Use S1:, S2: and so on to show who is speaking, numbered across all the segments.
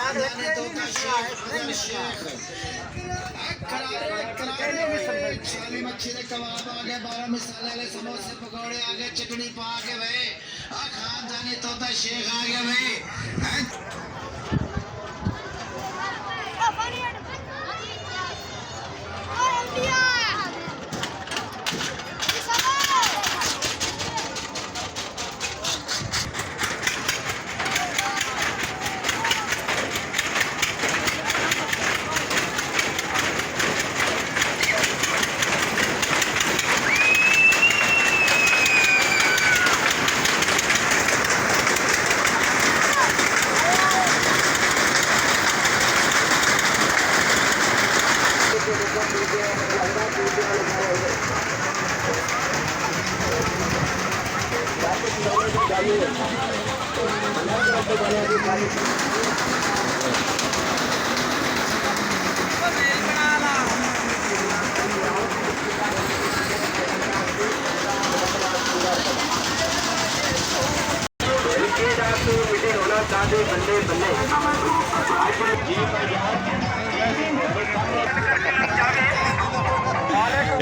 S1: छाली मच्छी के कबाब आ गए, 12 मसाले वाले समोसे पकौड़े आ गए, चटनी पा के वे खानदानी तोता शेख आ गया वे।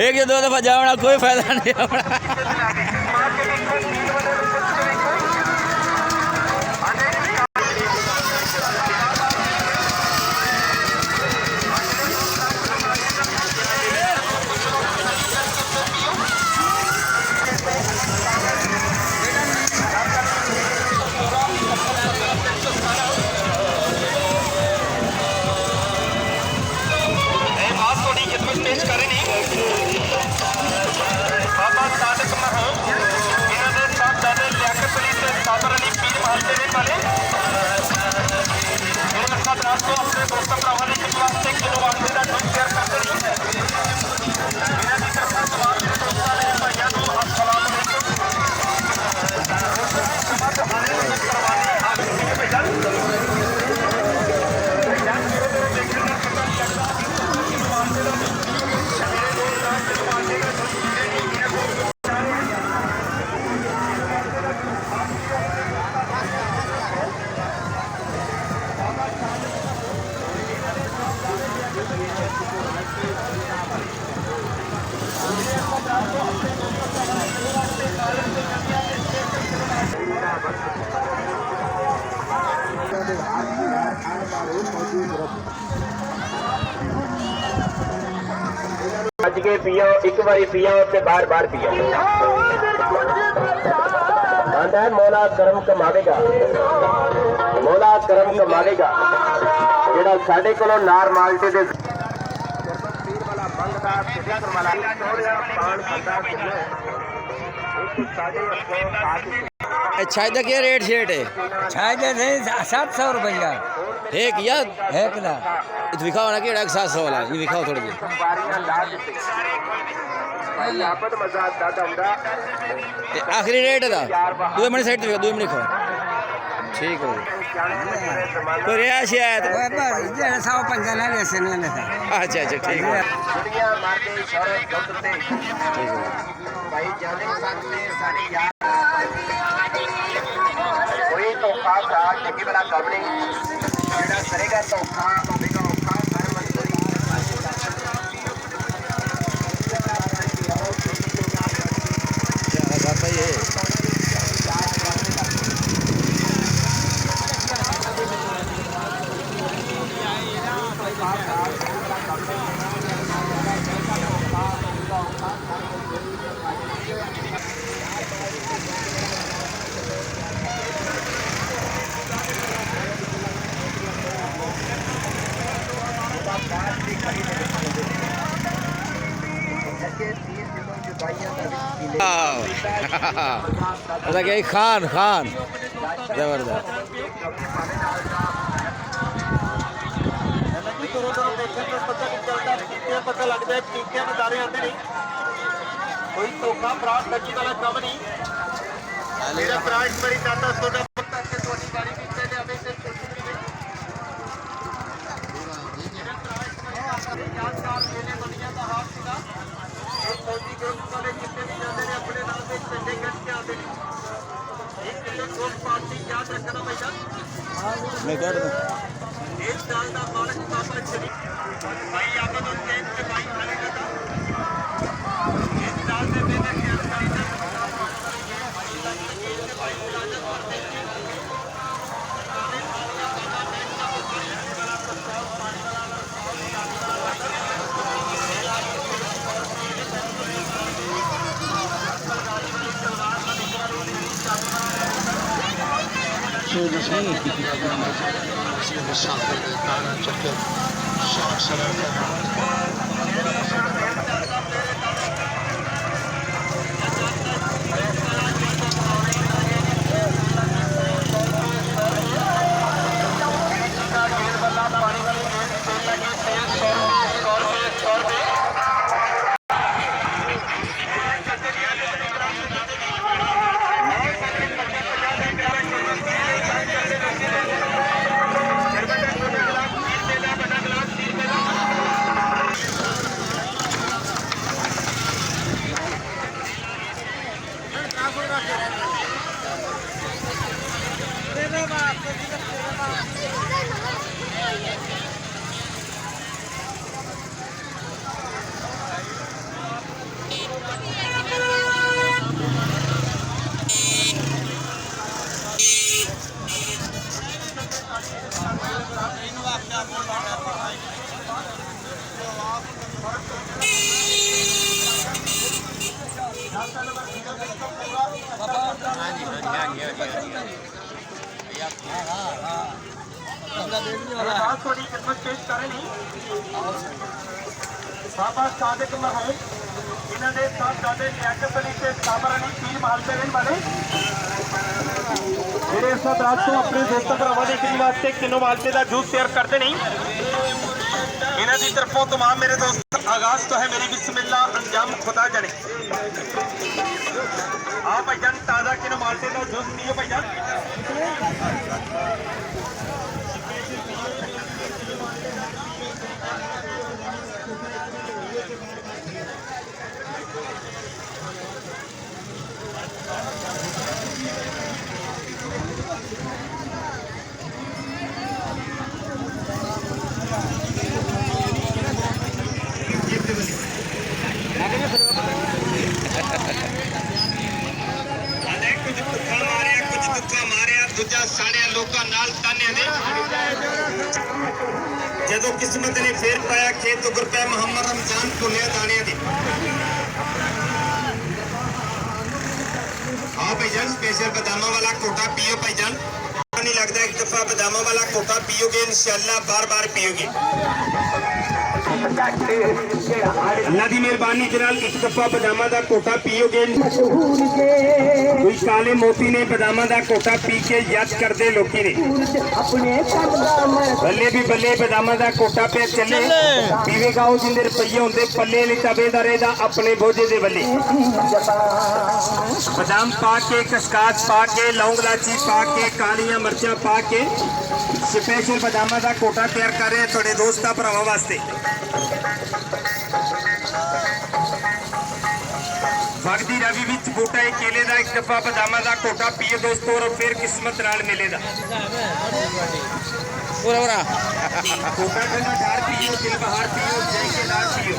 S2: एक या दो दफा जाना कोई फायदा नहीं अपना।
S3: अज के पियो एक बारी पियो ते बार बार पियो। आंदा है मौला करम कमावेगा, मौला करम कमावेगा। जेड़ा साडे कोलों नार माल्टे दे पीर वाला मंगदा जिक्र वाला छोड़िया पान खांदा किन्ने एक साडे
S2: छाछ का क्या रेट शेट है?
S4: छाछ है 700 रुपया
S2: एक या
S4: एक ना
S2: दिखाओ ना कि 700 वाला ये दिखाओ थोड़ी जी। आखिरी रेट था 2 मिनट साइड दिखाओ, 2 मिनट खाओ ठीक हो। तो रियाश है तो
S4: बस 150 ना वैसे नहीं लेता।
S2: अच्छा अच्छा ठीक है
S3: दुनिया मारते सारे गलत थे भाई जाने साथे सारी यार कोई धोखा भरा चंगी भला काम नहीं जेड़ा करेगा धोखा होवेगा औखा हर मंजूरी
S2: बात ये खान खान जबरदस्त
S3: पता लगता है टीके नजारे आते नहीं कोई धोखा फ्रॉड लगी वाला काम नहीं मेरा फ्रॉड बड़ी ज्यादा छोटा पत्ता के थोड़ी गाड़ी भी चले आवे से छोटी मेरा फ्रॉड बड़ी यादगार मेले बनिया का हाथ सीधा एक फौजी ग्रुप वाले जितने भी जाते हैं अपने नाम से झंडे कट के आते हैं एक किलो गोल पार्टी याद रखना भैया
S2: मैं कर दूं
S3: ਇਸ ਸਾਲ ਦਾ ਮਾਲਕ ਬਾਬਾ ਸ਼ਰੀਫ ਭਾਈ ਆਬਦ ਹੁਸੈਨ ਤੇ ਭਾਈ ਖਾਲਿਦ ਦਾ ਇਸ ਸਾਲ ਦੇ ਮੇਲੇ ਦੀ ਅਰਸਾਈ ਦਾ थोड़ी खिदमत पेश करें बाबा सादिक मरहूम इन्होंने साहबजादे लियाकत अली ते साबर अली पीर महल रहने वाले मेरे इस रात को अपने दोस्तों भरावां दे इकनी वास्ते किलो मालटे का जूस तैयार करते नहीं इन्हों की तरफों तमाम मेरे दोस्त आगाज तो है मेरी बिस्मिल्लाह अंजाम खुदा जाने हाँ भाईजान ताज़ा किलो मालटे का जूस पियो भाईजान दूजा साड़िया लोगों नाल ताने ने जदों किस्मत ने फेर पाया खेत उगर पे मोहम्मद रमजान भुलिया दाने दी हाँ भाईजान स्पेशल बदामा वाला कोटा पियो भाईजान नहीं लगता एक दफा बदामा वाला कोटा पियोगे इंशाल्लाह बार बार पियोगे अल्लाह की मेहरबानी के नाल एक दफा बदामा का कोटा पियोगे कोई काले मोती ने बदामा का कोटा पी के याद करते लोग ने बल्ले भी बल्ले बदामा का कोटा पे चले पीवेगा वो जिंदे रुपये होंगे पल्ले नहीं तबेदार अपने बोझे दे बल्ले बदाम पा के कशकास पा के लौंग इलायची पा के कालियां मिर्चा पा के स्पेशल बदामा का कोटा तैयार कर रहे हैं थोड़े दोस्त भरावां वास्ते भगती रवि विच बूटा एक केले का एक दफा बदामा का कोटा पियो दोस्तों और फिर किस्मत नाल मिलेगा कोटा ठंडा डार पियो दिल बहार पियो जय के लाल पियो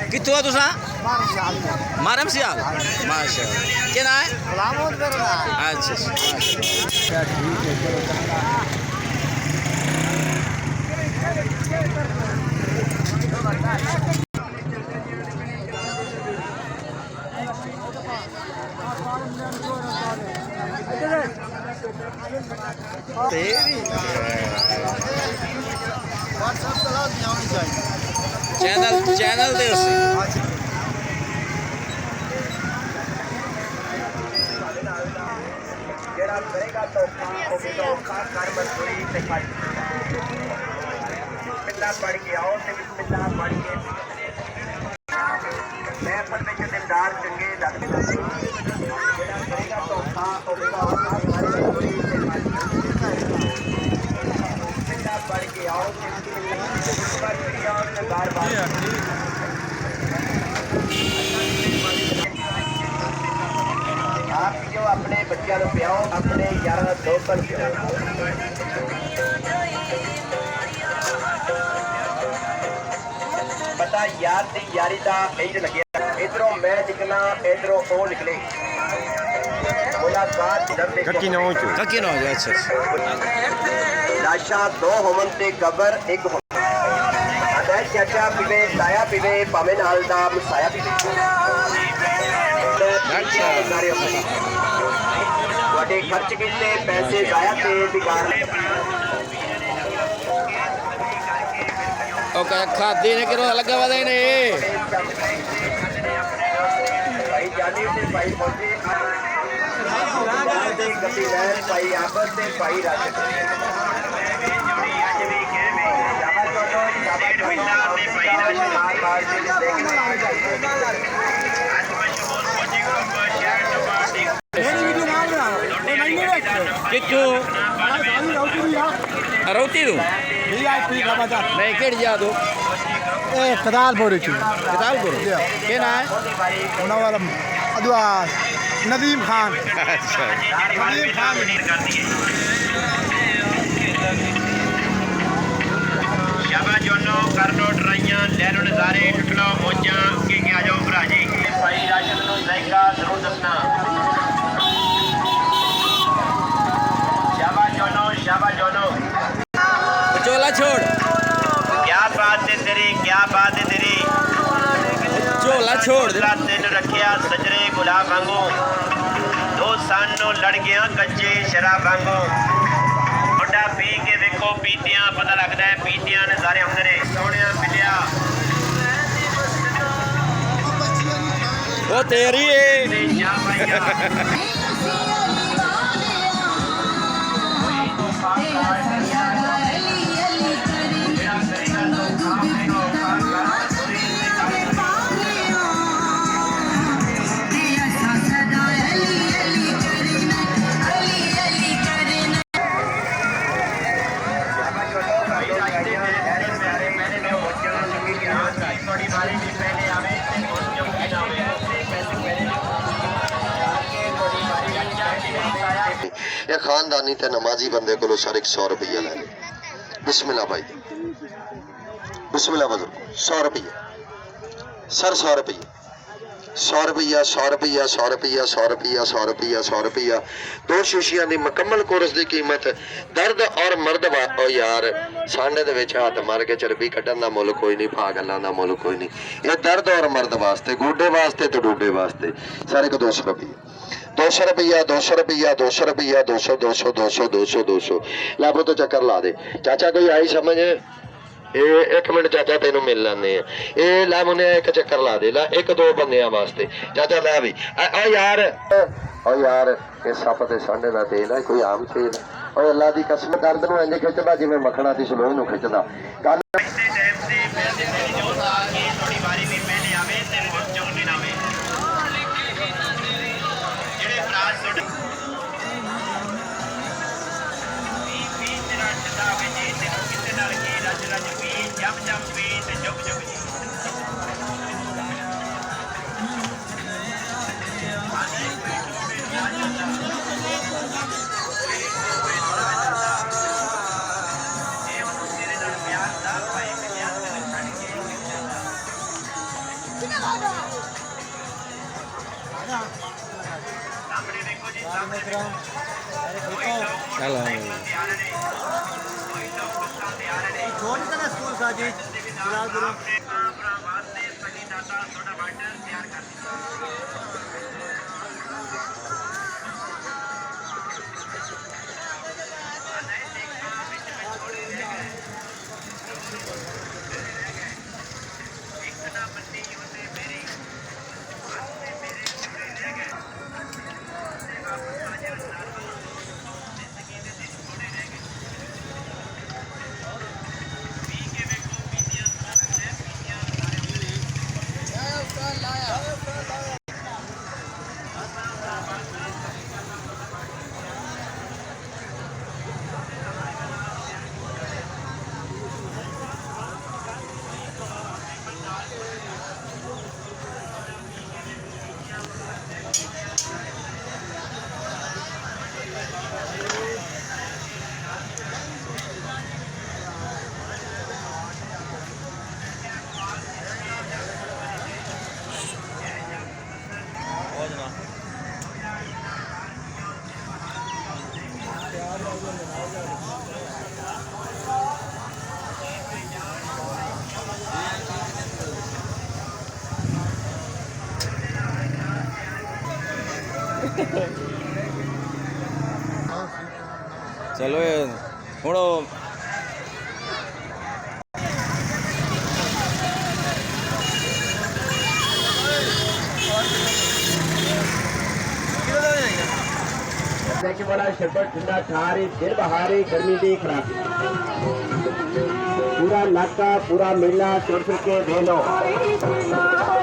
S2: कितों हो तुसा मारम सियाल माशाअल्लाह क्या नाम है अच्छा चैनल दे
S3: करेगा तो कर मजदूरी से बिस्मिल्लाह पढ़ के आओ ते बिस्मिल्लाह पढ़ के मैं पढ़ने के दिलदार चंगे लगते करेगा तो कर मजदूरी से बिस्मिल्लाह पढ़ के आओ ਆਪ ਜੋ ਆਪਣੇ ਬੱਚਿਆਂ ਨੂੰ ਪਿਆਓ, ਆਪਣੇ ਯਾਰਾਂ ਦੋਸਤਾਂ ਨੂੰ ਪਿਆਓ। ਪਤਾ ਯਾਰ ਦੀ ਯਾਰੀ ਦਾ ਇੰਜ ਲੱਗਿਆ, ਇਧਰੋਂ ਮੈਂ ਨਿਕਲਾਂ ਇਧਰੋਂ ਉਹ ਨਿਕਲੇ। ਮੁਲਾਕਾਤ ਦਰਦੇ
S2: ਕੱਕੀ ਨਾ ਹੋ ਜਾ। ਅੱਛਾ
S3: ਲਾਸ਼ਾਂ ਦੋ ਹੋਵਨ ਤੇ ਕਬਰ ਇੱਕ ਹੋਵੇ। ਅਦਾ ਚਾਚਾ ਪੀਵੇ, ਤਾਇਆ ਪੀਵੇ, ਭਾਵੇਂ ਨਾਲ ਦਾ ਮਸਾਇਆ ਪੀਵੇ। ਤੁਹਾਡੇ ਖਰਚ ਕੀਤੇ ਪੈਸੇ ਜ਼ਾਇਆ ਤੇ ਬਿਕਾਰ
S2: ਉਹ ਖਾਦੀ ਨੇ ਕਿਰੋ ਲੱਗਾ ਵਾ ਨੇ
S3: ਭਾਈ ਜਾਨੀ ਤੇ ਭਾਈ ਪਹੁੰਚੇ ਤੇ ਗੱਡੀ ਲੈ ਭਾਈ ਆਪਸ ਤੇ ਭਾਈ ਰਾਜ
S2: ਕਿੱਥੋਂ ਰੌਤੀ ਤੂੰ ਨਹੀਂ ਕਿਹੜੀ ਜਾ ਤੂੰ
S5: ਕਦਾਲਪੁਰ ਚ
S2: ਕਿਤਾਬਪੁਰ ਕੀ ਨਾਂ ਹੈ
S5: ਉਹਨਾਂ ਵਾਲਾ ਅਦਵਾ ਨਦੀਮ ਖਾਨ
S2: ਅੱਛਾ
S5: ਨਦੀਮ ਖਾਨ
S3: ਸ਼ਾਬਾਸ਼ ਜੋਨੋ ਕਰ ਲੋ ਟਰਾਈਆਂ ਲੈ ਲੋ ਨਜ਼ਾਰੇ ਟੁੱਟ ਲੋ ਮੋਜਾਂ ਕਿ ਆ ਜਾਓ ਭਰਾ ਜੀ ਭਾਈ ਰਾਸ਼ਨ ਨੂੰ ਜ਼ਾਇਕਾ ਜ਼ਰੂਰ ਦੱਸਣਾ शाबाश जोनो
S2: चोला छोड़
S3: क्या बात है तेरी क्या बात है तेरी
S2: चोला छोड़
S3: तेन रखिया सजरे गुलाब वांगू दो सानों लड़ गया कच्चे शराब वांगू मुंडा पी के देखो पीतियां पता लगता है पीतियां नजारे आउंदे ने सोहणिया मिलिया
S2: वो तेरी है
S6: ਇਹ ਖਾਨਦਾਨੀ ਤੇ ਨਮਾਜ਼ੀ ਬੰਦੇ ਕੋਲੋਂ ਸਰ 100 ਰੁਪਈਆ ਲੈ ਲੈ ਬਿਸਮਿਲ੍ਲਾ ਭਾਈ ਬਿਸਮਿਲ੍ਲਾ ਬਜ਼ੁਰਗ 100 ਰੁਪਈਆ ਸਰ 100 ਰੁਪਈਆ 100 ਰੁਪਈਆ 100 ਰੁਪਈਆ 100 ਰੁਪਈਆ 100 ਰੁਪਈਆ 100 ਰੁਪਈਆ 100 ਰੁਪਈਆ ਦੋ ਸ਼ੀਸ਼ੀਆਂ ਦੀ ਮੁਕੰਮਲ ਕੋਰਸ ਦੀ ਕੀਮਤ ਦਰਦ ਔਰ ਮਰਦ ਓ ਯਾਰ ਸਾਂਡੇ ਦੇ ਵਿੱਚ ਹੱਥ ਮਾਰ ਕੇ ਚਰਬੀ ਕੱਢਣ ਦਾ ਮੁੱਲ ਕੋਈ ਨਹੀਂ ਭਾ ਗੱਲਾਂ ਦਾ ਮੁੱਲ ਕੋਈ ਨਹੀਂ ਇਹ ਦਰਦ ਔਰ ਮਰਦ ਵਾਸਤੇ ਗੋਡੇ ਵਾਸਤੇ ਤੇ ਡੋਡੇ ਵਾਸਤੇ ਸਰ ਇੱਕ 200 ਰੁਪਈਆ 200 ਰੁਪਈਆ 200 ਰੁਪਈਆ 200 ਰੁਪਈਆ 200 200 200 200 200 ਲਾਭੋ ਤੋਂ ਚੱਕਰ ਲਾ ਦੇ ਚਾਚਾ ਕੋਈ ਆਈ ਸਮਝ ਇਹ ਇੱਕ ਮਿੰਟ ਚਾਚਾ ਤੈਨੂੰ ਮਿਲ ਲੈਂਦੇ ਆ ਇਹ ਲੈ ਮੁੰਨਿਆ ਇੱਕ ਚੱਕਰ ਲਾ ਦੇ ਲੈ ਇੱਕ ਦੋ ਬੰਦਿਆਂ ਵਾਸਤੇ ਚਾਚਾ ਲੈ ਵੀ ਓ ਯਾਰ ਇਹ ਸੱਪ ਤੇ ਸਾਂਡੇ ਦਾ ਤੇਲ ਹੈ ਕੋਈ ਆਮ ਤੇਲ ਓਏ ਅੱਲਾ ਦੀ ਕਸਮ ਕਰਦ ਨੂੰ ਇੰਜ ਖਿੱਚਦਾ ਜਿਵੇਂ ਮੱਖਣਾ ਦੀ ਸਲੋਹ ਨੂੰ ਖਿੱਚਦਾ ਗੱਲ
S2: ਚਲੋ ਇਹ ਹੁਣ ਉਹ
S3: जैसे वाला शरबत ठंडा ठारे दिल बहारे गर्मी दी खराब पूरा इलाका पूरा मेला तुर फिर के दे लो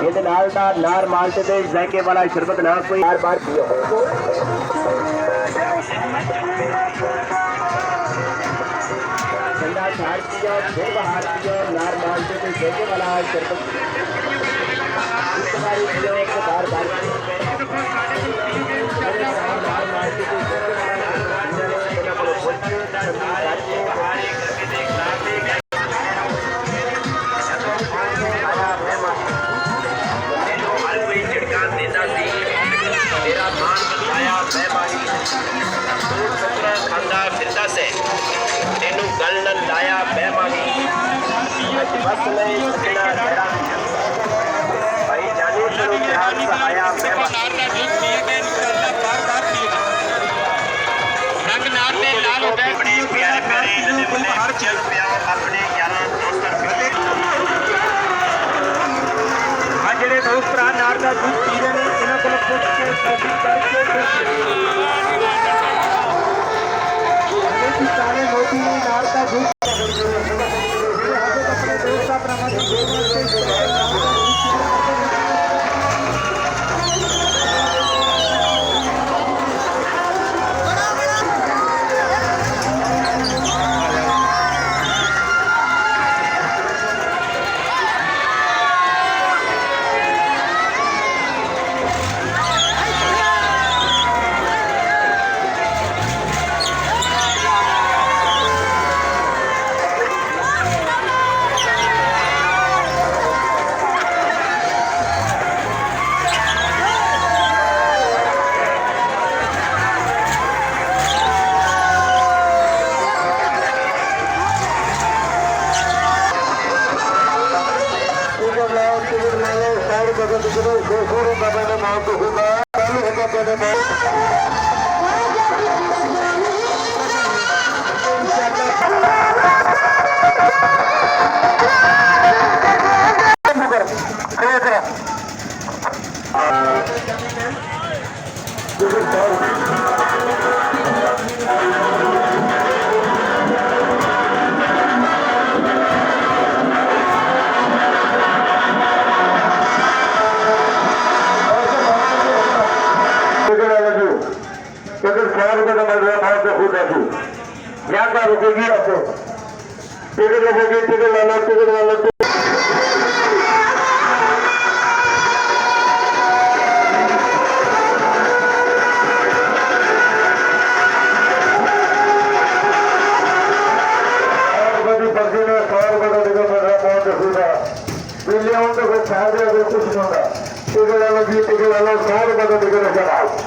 S3: ये नाल दा नार माल्टे दे जैके वाला शरबत ना कोई बार बार पियो ठंडा ठार पियो दिल बहार पियो नार माल्टे दे जैके वाला शरबत एक बार पियो बार बार खांदा फिरदा से तेनू गल न लाया बेमानी बस नहीं सकना तेरा भाई जानी तेरू प्यार सहाया बेमानी रंग नार ने लाल हो गए बड़े प्यारे प्यारे नन्हे मुन्ने हर चल पिया अपने यारां दोस्तां फिरदे आ जेड़े दोस्त भरा नार दा दूध पी रहे ने इन्हां कोल पुੱਛ के कोशिश करके सारे मोदी नार का दूध अपने दोस्त अपना रुकेगी आपको टिकट लगेगी टिकट वाला टिकट वाला 100 रुपये का टिकट